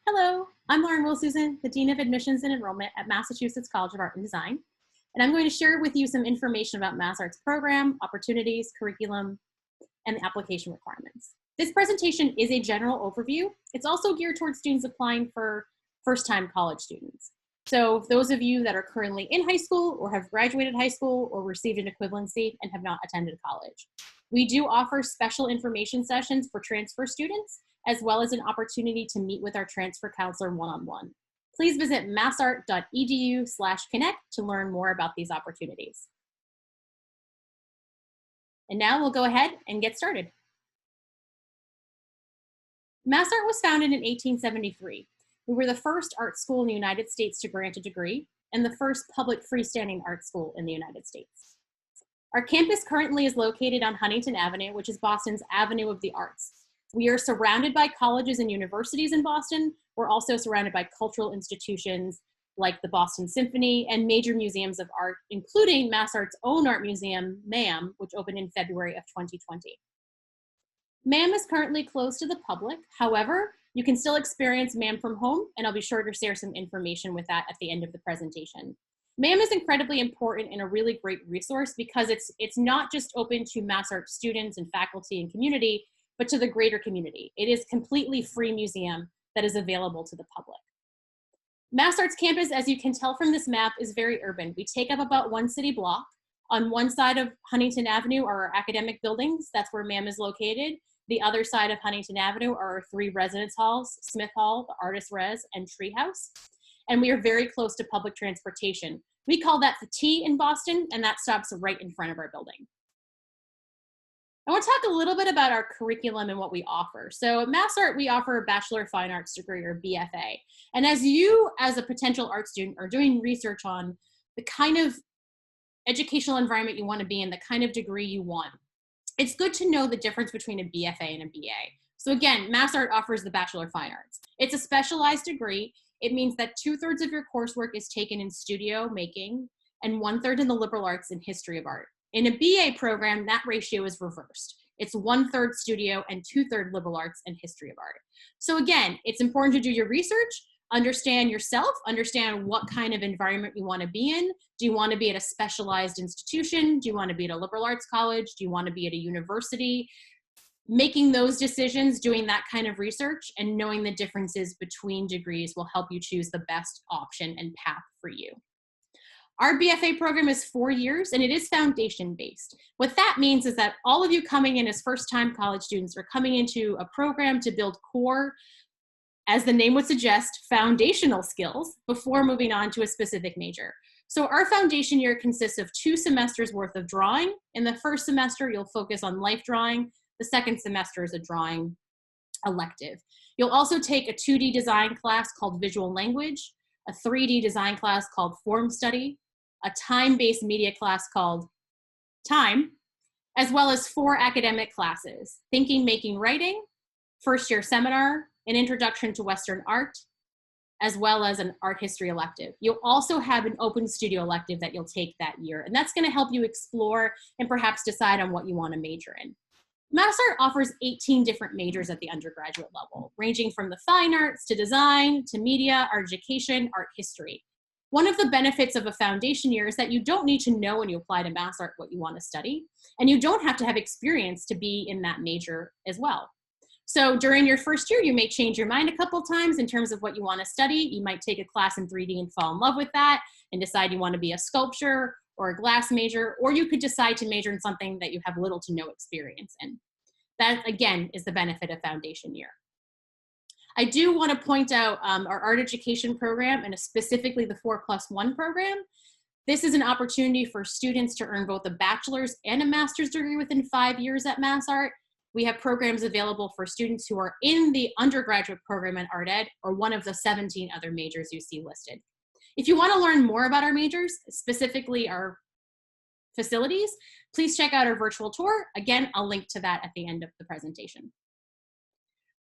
Hello, I'm Lauren Wilshusen, the Dean of Admissions and Enrollment at Massachusetts College of Art and Design, and I'm going to share with you some information about MassArt's program, opportunities, curriculum, and the application requirements. This presentation is a general overview. It's also geared towards students applying for first-time college students. So those of you that are currently in high school or have graduated high school or received an equivalency and have not attended college. We do offer special information sessions for transfer students, as well as an opportunity to meet with our transfer counselor one-on-one. Please visit massart.edu/connect to learn more about these opportunities. And now we'll go ahead and get started. MassArt was founded in 1873. We were the first art school in the United States to grant a degree and the first public freestanding art school in the United States. Our campus currently is located on Huntington Avenue, which is Boston's Avenue of the Arts. We are surrounded by colleges and universities in Boston. We're also surrounded by cultural institutions like the Boston Symphony and major museums of art, including MassArt's own art museum, MAM, which opened in February of 2020. MAM is currently closed to the public. However, you can still experience MAM from home, and I'll be sure to share some information with that at the end of the presentation. MAM is incredibly important and a really great resource because it's not just open to MassArt students and faculty and community, but to the greater community. It is a completely free museum that is available to the public. MassArt's campus, as you can tell from this map, is very urban. We take up about one city block. On one side of Huntington Avenue are our academic buildings. That's where MAM is located. The other side of Huntington Avenue are our three residence halls, Smith Hall, the Artist Res, and Treehouse. And we are very close to public transportation. We call that the T in Boston, and that stops right in front of our building. I want to talk a little bit about our curriculum and what we offer. So at MassArt, we offer a Bachelor of Fine Arts degree, or BFA. And as you, as a potential art student, are doing research on the kind of educational environment you want to be in, the kind of degree you want, it's good to know the difference between a BFA and a BA. So again, MassArt offers the Bachelor of Fine Arts. It's a specialized degree. It means that 2/3 of your coursework is taken in studio making and 1/3 in the liberal arts and history of art. In a BA program, that ratio is reversed. It's 1/3 studio and 2/3 liberal arts and history of art. So again, it's important to do your research, understand yourself, understand what kind of environment you want to be in. Do you want to be at a specialized institution? Do you want to be at a liberal arts college? Do you want to be at a university? Making those decisions, doing that kind of research, and knowing the differences between degrees will help you choose the best option and path for you. Our BFA program is 4 years, and it is foundation-based. What that means is that all of you coming in as first-time college students are coming into a program to build core, as the name would suggest, foundational skills before moving on to a specific major. So our foundation year consists of 2 semesters worth of drawing. In the first semester, you'll focus on life drawing. The second semester is a drawing elective. You'll also take a 2D design class called Visual Language, a 3D design class called Form Study, a time-based media class called Time, as well as 4 academic classes: Thinking, Making, Writing, first year seminar, an Introduction to Western Art, as well as an art history elective. You'll also have an open studio elective that you'll take that year, and that's gonna help you explore and perhaps decide on what you wanna major in. MassArt offers 18 different majors at the undergraduate level, ranging from the fine arts to design to media, art education, art history. One of the benefits of a foundation year is that you don't need to know when you apply to MassArt what you want to study, and you don't have to have experience to be in that major as well. So during your first year, you may change your mind a couple times in terms of what you want to study. You might take a class in 3D and fall in love with that and decide you want to be a sculpture or a glass major, or you could decide to major in something that you have little to no experience in. That, again, is the benefit of foundation year. I do want to point out our art education program, and specifically the 4+1 program. This is an opportunity for students to earn both a bachelor's and a master's degree within 5 years at MassArt. We have programs available for students who are in the undergraduate program at ArtEd or one of the 17 other majors you see listed. If you want to learn more about our majors, specifically our facilities, please check out our virtual tour. Again, I'll link to that at the end of the presentation.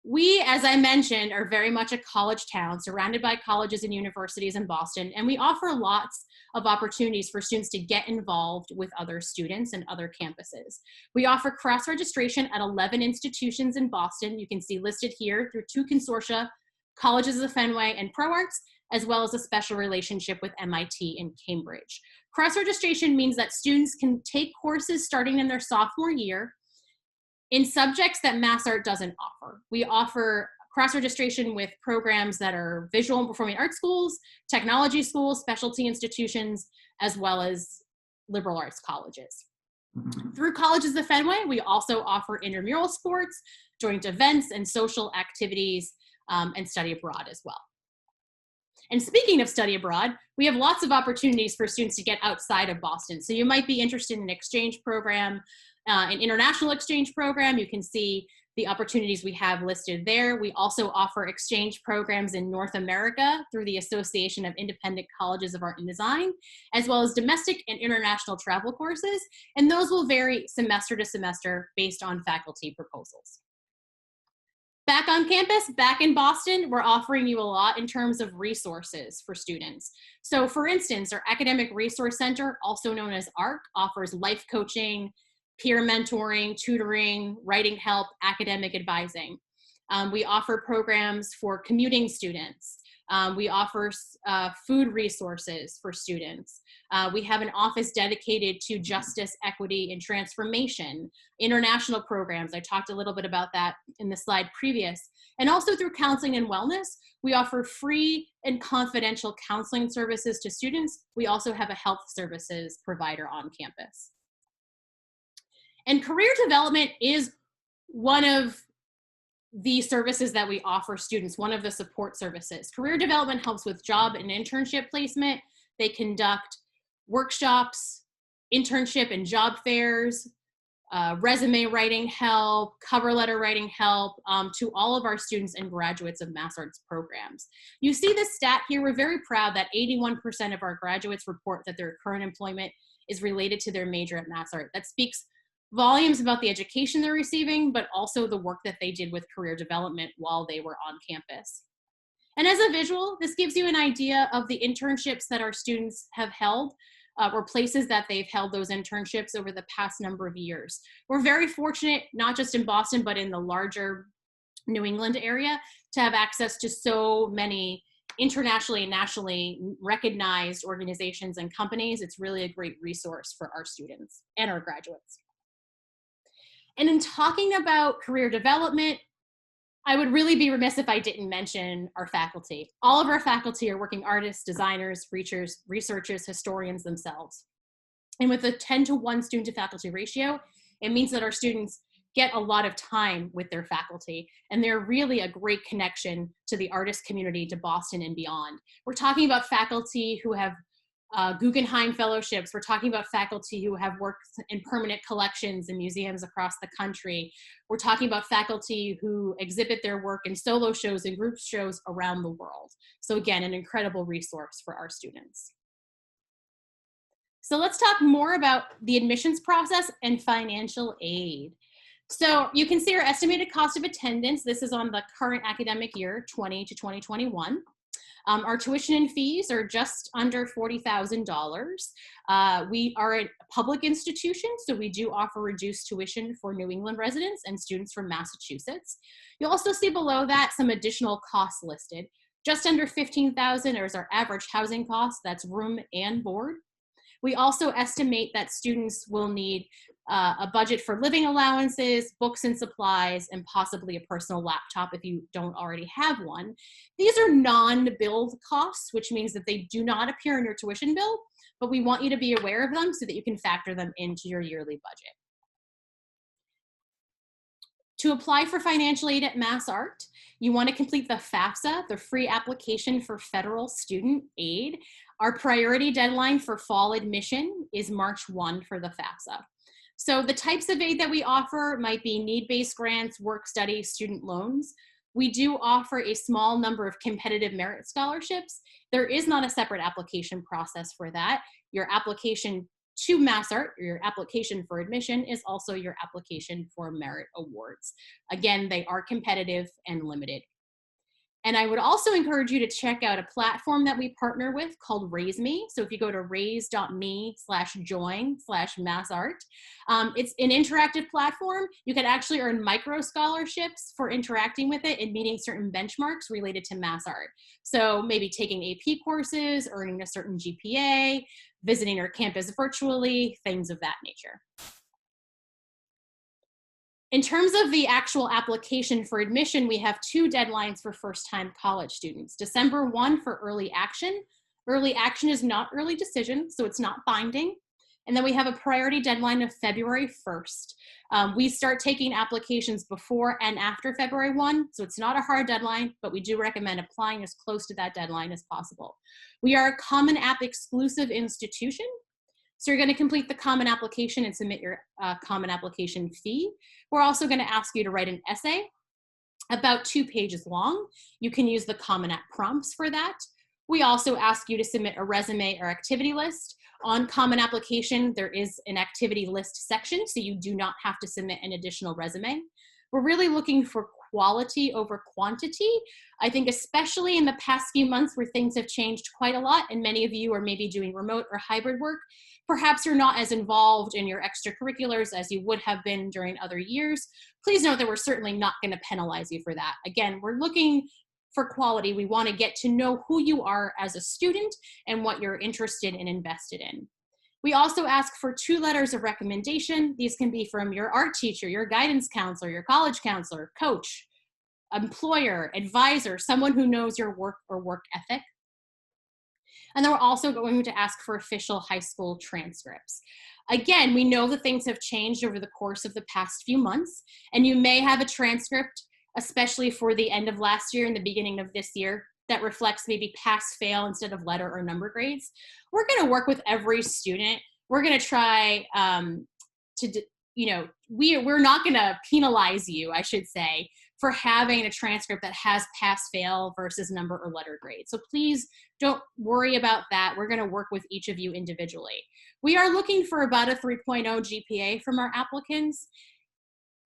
We, as I mentioned, are very much a college town surrounded by colleges and universities in Boston, and we offer lots of opportunities for students to get involved with other students and other campuses. We offer cross-registration at 11 institutions in Boston. You can see listed here through 2 consortia Colleges of Fenway and ProArts, as well as a special relationship with MIT and Cambridge. Cross-registration means that students can take courses starting in their sophomore year in subjects that MassArt doesn't offer. We offer cross-registration with programs that are visual and performing arts schools, technology schools, specialty institutions, as well as liberal arts colleges. Through Colleges of Fenway, we also offer intramural sports, joint events, and social activities, and study abroad as well. And speaking of study abroad, we have lots of opportunities for students to get outside of Boston. So you might be interested in an exchange program, an international exchange program. You can see the opportunities we have listed there. We also offer exchange programs in North America through the Association of Independent Colleges of Art and Design, as well as domestic and international travel courses. And those will vary semester to semester based on faculty proposals. Back on campus, back in Boston, we're offering you a lot in terms of resources for students. So for instance, our Academic Resource Center, also known as ARC, offers life coaching, peer mentoring, tutoring, writing help, academic advising. We offer programs for commuting students. We offer food resources for students. We have an office dedicated to justice, equity, and transformation. International programs, I talked a little bit about that in the slide previous. And also through counseling and wellness, we offer free and confidential counseling services to students. We also have a health services provider on campus. And career development is one of the services that we offer students, one of the support services. Career development helps with job and internship placement. They conduct workshops, internship and job fairs, resume writing help, cover letter writing help to all of our students and graduates of MassArt's programs. You see this stat here. We're very proud that 81% of our graduates report that their current employment is related to their major at MassArt. That speaks volumes about the education they're receiving, but also the work that they did with career development while they were on campus. And as a visual, this gives you an idea of the internships that our students have held, or places that they've held those internships over the past number of years. We're very fortunate, not just in Boston, but in the larger New England area, to have access to so many internationally and nationally recognized organizations and companies. It's really a great resource for our students and our graduates. And in talking about career development, I would really be remiss if I didn't mention our faculty. All of our faculty are working artists, designers, researchers, historians themselves. And with a 10-to-1 student to faculty ratio, it means that our students get a lot of time with their faculty, and they're really a great connection to the artist community, to Boston and beyond. We're talking about faculty who have Guggenheim fellowships. We're talking about faculty who have worked in permanent collections in museums across the country. We're talking about faculty who exhibit their work in solo shows and group shows around the world. So again, an incredible resource for our students. So let's talk more about the admissions process and financial aid. So you can see our estimated cost of attendance. This is on the current academic year, 20 to 2021. Our tuition and fees are just under $40,000. We are a public institution, so we do offer reduced tuition for New England residents and students from Massachusetts. You'll also see below that some additional costs listed. Just under $15,000 is our average housing cost, that's room and board. We also estimate that students will need a budget for living allowances, books and supplies, and possibly a personal laptop if you don't already have one. These are non-billed costs, which means that they do not appear in your tuition bill, but we want you to be aware of them so that you can factor them into your yearly budget. To apply for financial aid at MassArt, you want to complete the FAFSA, the free application for federal student aid. Our priority deadline for fall admission is March 1 for the FAFSA. So the types of aid that we offer might be need-based grants, work study, student loans. We do offer a small number of competitive merit scholarships. There is not a separate application process for that. Your application to MassArt, your application for admission, is also your application for merit awards. Again, they are competitive and limited. And I would also encourage you to check out a platform that we partner with called Raise Me. So if you go to raise.me/join/MassArt, it's an interactive platform. You can actually earn micro scholarships for interacting with it and meeting certain benchmarks related to MassArt. So maybe taking AP courses, earning a certain GPA, visiting our campus virtually, things of that nature. In terms of the actual application for admission, we have 2 deadlines for first-time college students. December 1 for early action. Early action is not early decision, so it's not binding. And then we have a priority deadline of February 1st. We start taking applications before and after February 1, so it's not a hard deadline, but we do recommend applying as close to that deadline as possible. We are a Common App exclusive institution. So you're going to complete the common application and submit your common application fee. We're also going to ask you to write an essay about 2 pages long. You can use the Common App prompts for that. We also ask you to submit a resume or activity list. On common application, there is an activity list section, so you do not have to submit an additional resume. We're really looking for quality over quantity. I think especially in the past few months where things have changed quite a lot and many of you are maybe doing remote or hybrid work, perhaps you're not as involved in your extracurriculars as you would have been during other years. Please note that we're certainly not going to penalize you for that. Again, we're looking for quality. We want to get to know who you are as a student and what you're interested and invested in. We also ask for 2 letters of recommendation. These can be from your art teacher, your guidance counselor, your college counselor, coach, employer, advisor, someone who knows your work or work ethic. And then we're also going to ask for official high school transcripts. Again, we know that things have changed over the course of the past few months, and you may have a transcript, especially for the end of last year and the beginning of this year, that reflects maybe pass fail instead of letter or number grades. We're going to work with every student. We're going to try we're not going to penalize you, I should say, for having a transcript that has pass fail versus number or letter grade. So please don't worry about that. We're going to work with each of you individually. We are looking for about a 3.0 GPA from our applicants.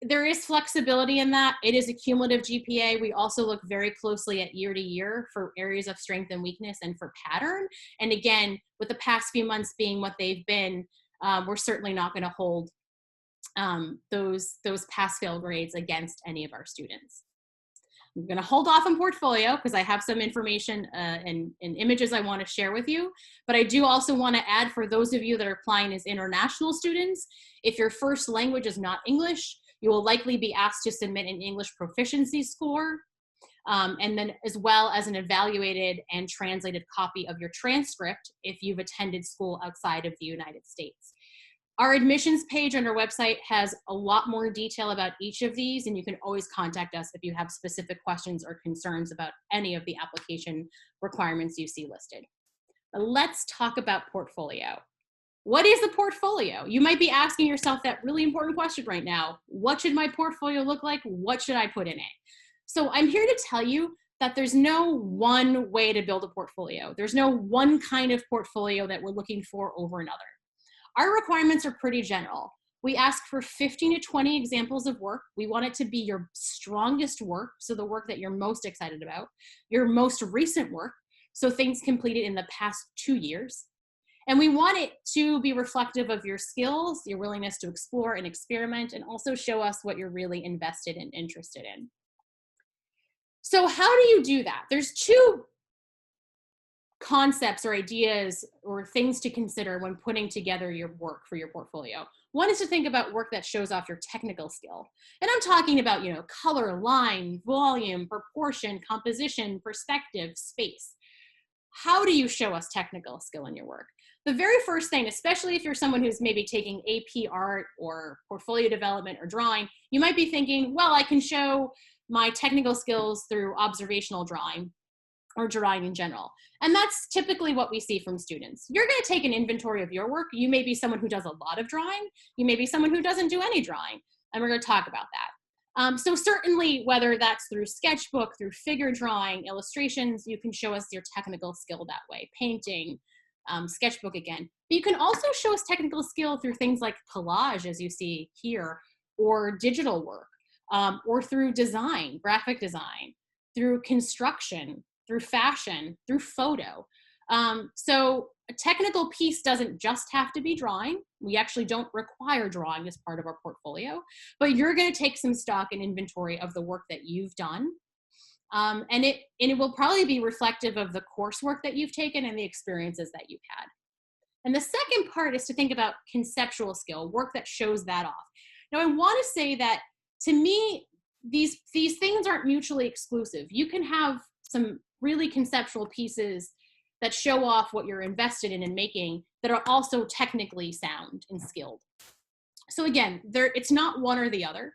There is flexibility in that. It is a cumulative GPA. We also look very closely at year to year for areas of strength and weakness and for pattern. And again, with the past few months being what they've been, we're certainly not going to hold those pass-fail grades against any of our students. I'm going to hold off on portfolio because I have some information and images I want to share with you. But I do also want to add, for those of you that are applying as international students, if your first language is not English, you will likely be asked to submit an English proficiency score, and then as well as an evaluated and translated copy of your transcript if you've attended school outside of the United States. Our admissions page on our website has a lot more detail about each of these, and you can always contact us if you have specific questions or concerns about any of the application requirements you see listed. But let's talk about portfolio. What is a portfolio? You might be asking yourself that really important question right now. What should my portfolio look like? What should I put in it? So I'm here to tell you that there's no one way to build a portfolio. There's no one kind of portfolio that we're looking for over another. Our requirements are pretty general. We ask for 15 to 20 examples of work. We want it to be your strongest work, so the work that you're most excited about, your most recent work, so things completed in the past 2 years. And we want it to be reflective of your skills, your willingness to explore and experiment, and also show us what you're really invested and interested in. So how do you do that? There's 2 concepts or ideas or things to consider when putting together your work for your portfolio. One is to think about work that shows off your technical skill. And I'm talking about, color, line, volume, proportion, composition, perspective, space. How do you show us technical skill in your work? The very first thing, especially if you're someone who's maybe taking AP art or portfolio development or drawing, you might be thinking, well, I can show my technical skills through observational drawing or drawing in general. And that's typically what we see from students. You're going to take an inventory of your work. You may be someone who does a lot of drawing. You may be someone who doesn't do any drawing. And we're going to talk about that. So certainly, whether that's through sketchbook, through figure drawing, illustrations, you can show us your technical skill that way. Painting, sketchbook again. But you can also show us technical skill through things like collage, as you see here, or digital work, or through design, graphic design, through construction, through fashion, through photo. So a technical piece doesn't just have to be drawing. We actually don't require drawing as part of our portfolio, but you're going to take some stock and inventory of the work that you've done. And it will probably be reflective of the coursework that you've taken and the experiences that you've had. And the second part is to think about conceptual skill, work that shows that off. Now, I want to say that, to me, these things aren't mutually exclusive. You can have some really conceptual pieces that show off what you're invested in and making that are also technically sound and skilled. So again, it's not one or the other.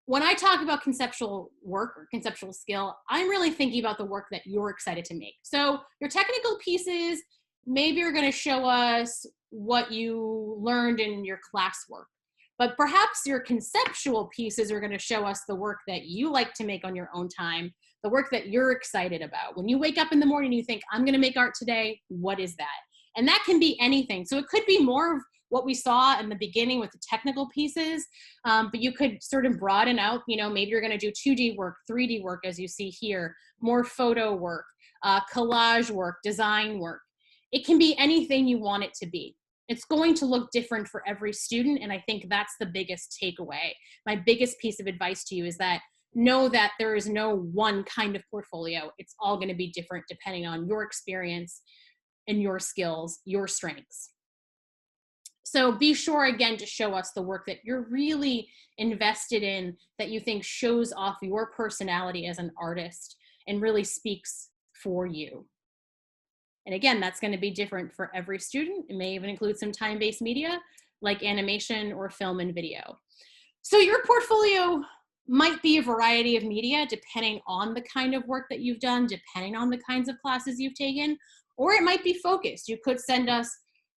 When I talk about conceptual work or conceptual skill, I'm really thinking about the work that you're excited to make. So your technical pieces, maybe you're going to show us what you learned in your classwork, but perhaps your conceptual pieces are going to show us the work that you like to make on your own time, the work that you're excited about. When you wake up in the morning, you think, I'm going to make art today. What is that? And that can be anything. So it could be more of what we saw in the beginning with the technical pieces, but you could sort of broaden out, maybe you're going to do 2D work, 3D work, as you see here, more photo work, collage work, design work. It can be anything you want it to be. It's going to look different for every student, and I think that's the biggest takeaway. My biggest piece of advice to you is that know that there is no one kind of portfolio. It's all going to be different depending on your experience and your skills, your strengths. So be sure, again, to show us the work that you're really invested in, that you think shows off your personality as an artist and really speaks for you. And again, that's going to be different for every student. It may even include some time-based media like animation or film and video. So your portfolio might be a variety of media depending on the kind of work that you've done, depending on the kinds of classes you've taken, or it might be focused. You could send us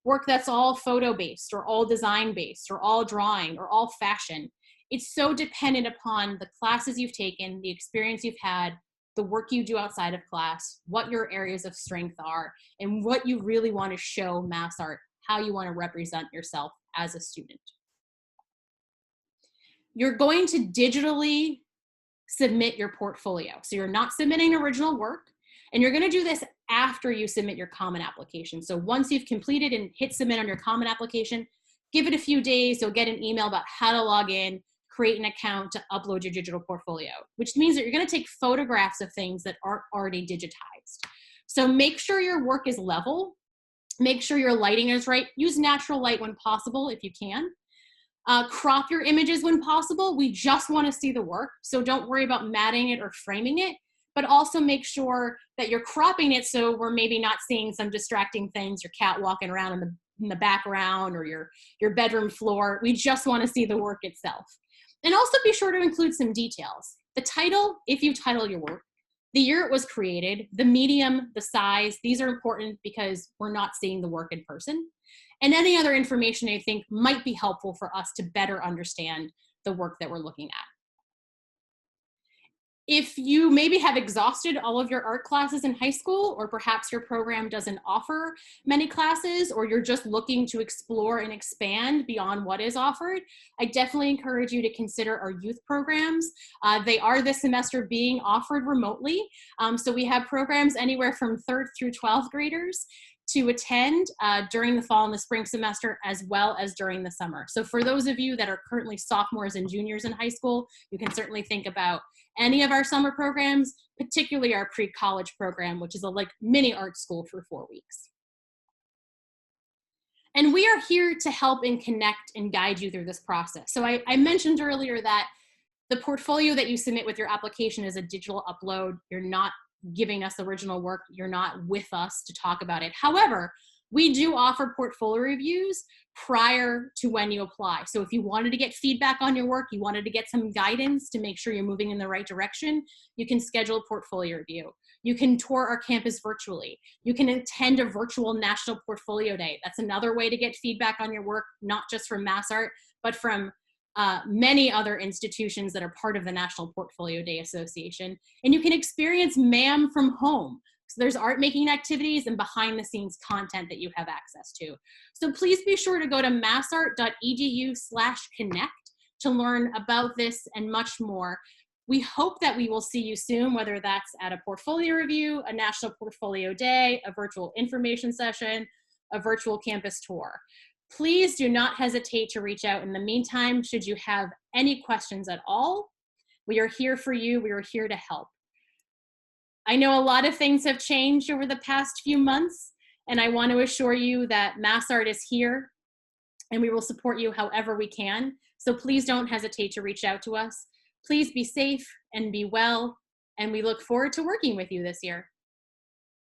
work that's all photo-based or all design-based or all drawing or all fashion. It's so dependent upon the classes you've taken, the experience you've had, the work you do outside of class, what your areas of strength are, and what you really want to show MassArt, how you want to represent yourself as a student. You're going to digitally submit your portfolio. So you're not submitting original work, and you're going to do this after you submit your common application. So once you've completed and hit submit on your common application, give it a few days, you'll get an email about how to log in, create an account to upload your digital portfolio, which means that you're going to take photographs of things that aren't already digitized. So make sure your work is level, make sure your lighting is right, use natural light when possible if you can. Crop your images when possible. We just want to see the work, so don't worry about matting it or framing it, but also make sure that you're cropping it so we're maybe not seeing some distracting things, your cat walking around in the background or your bedroom floor. We just want to see the work itself. And also be sure to include some details. The title, if you title your work, the year it was created, the medium, the size, these are important because we're not seeing the work in person. And any other information I think might be helpful for us to better understand the work that we're looking at. If you maybe have exhausted all of your art classes in high school, or perhaps your program doesn't offer many classes, or you're just looking to explore and expand beyond what is offered, I definitely encourage you to consider our youth programs. They are this semester being offered remotely. So we have programs anywhere from 3rd through 12th graders to attend during the fall and the spring semester, as well as during the summer. So for those of you that are currently sophomores and juniors in high school, you can certainly think about any of our summer programs, particularly our pre-college program, which is a mini art school for 4 weeks. And we are here to help and connect and guide you through this process. So I mentioned earlier that the portfolio that you submit with your application is a digital upload. You're not giving us original work. You're not with us to talk about it. However, we do offer portfolio reviews prior to when you apply. So if you wanted to get feedback on your work, you wanted to get some guidance to make sure you're moving in the right direction, you can schedule a portfolio review. You can tour our campus virtually. You can attend a virtual National Portfolio Day. That's another way to get feedback on your work, not just from MassArt, but from many other institutions that are part of the National Portfolio Day Association. And you can experience MAM from home. So there's art making activities and behind the scenes content that you have access to. So please be sure to go to massart.edu/connect to learn about this and much more. We hope that we will see you soon, whether that's at a portfolio review, a national portfolio day, a virtual information session, a virtual campus tour. Please do not hesitate to reach out in the meantime, should you have any questions at all. We are here for you. We are here to help. I know a lot of things have changed over the past few months, and I want to assure you that MassArt is here and we will support you however we can. So please don't hesitate to reach out to us. Please be safe and be well, and we look forward to working with you this year.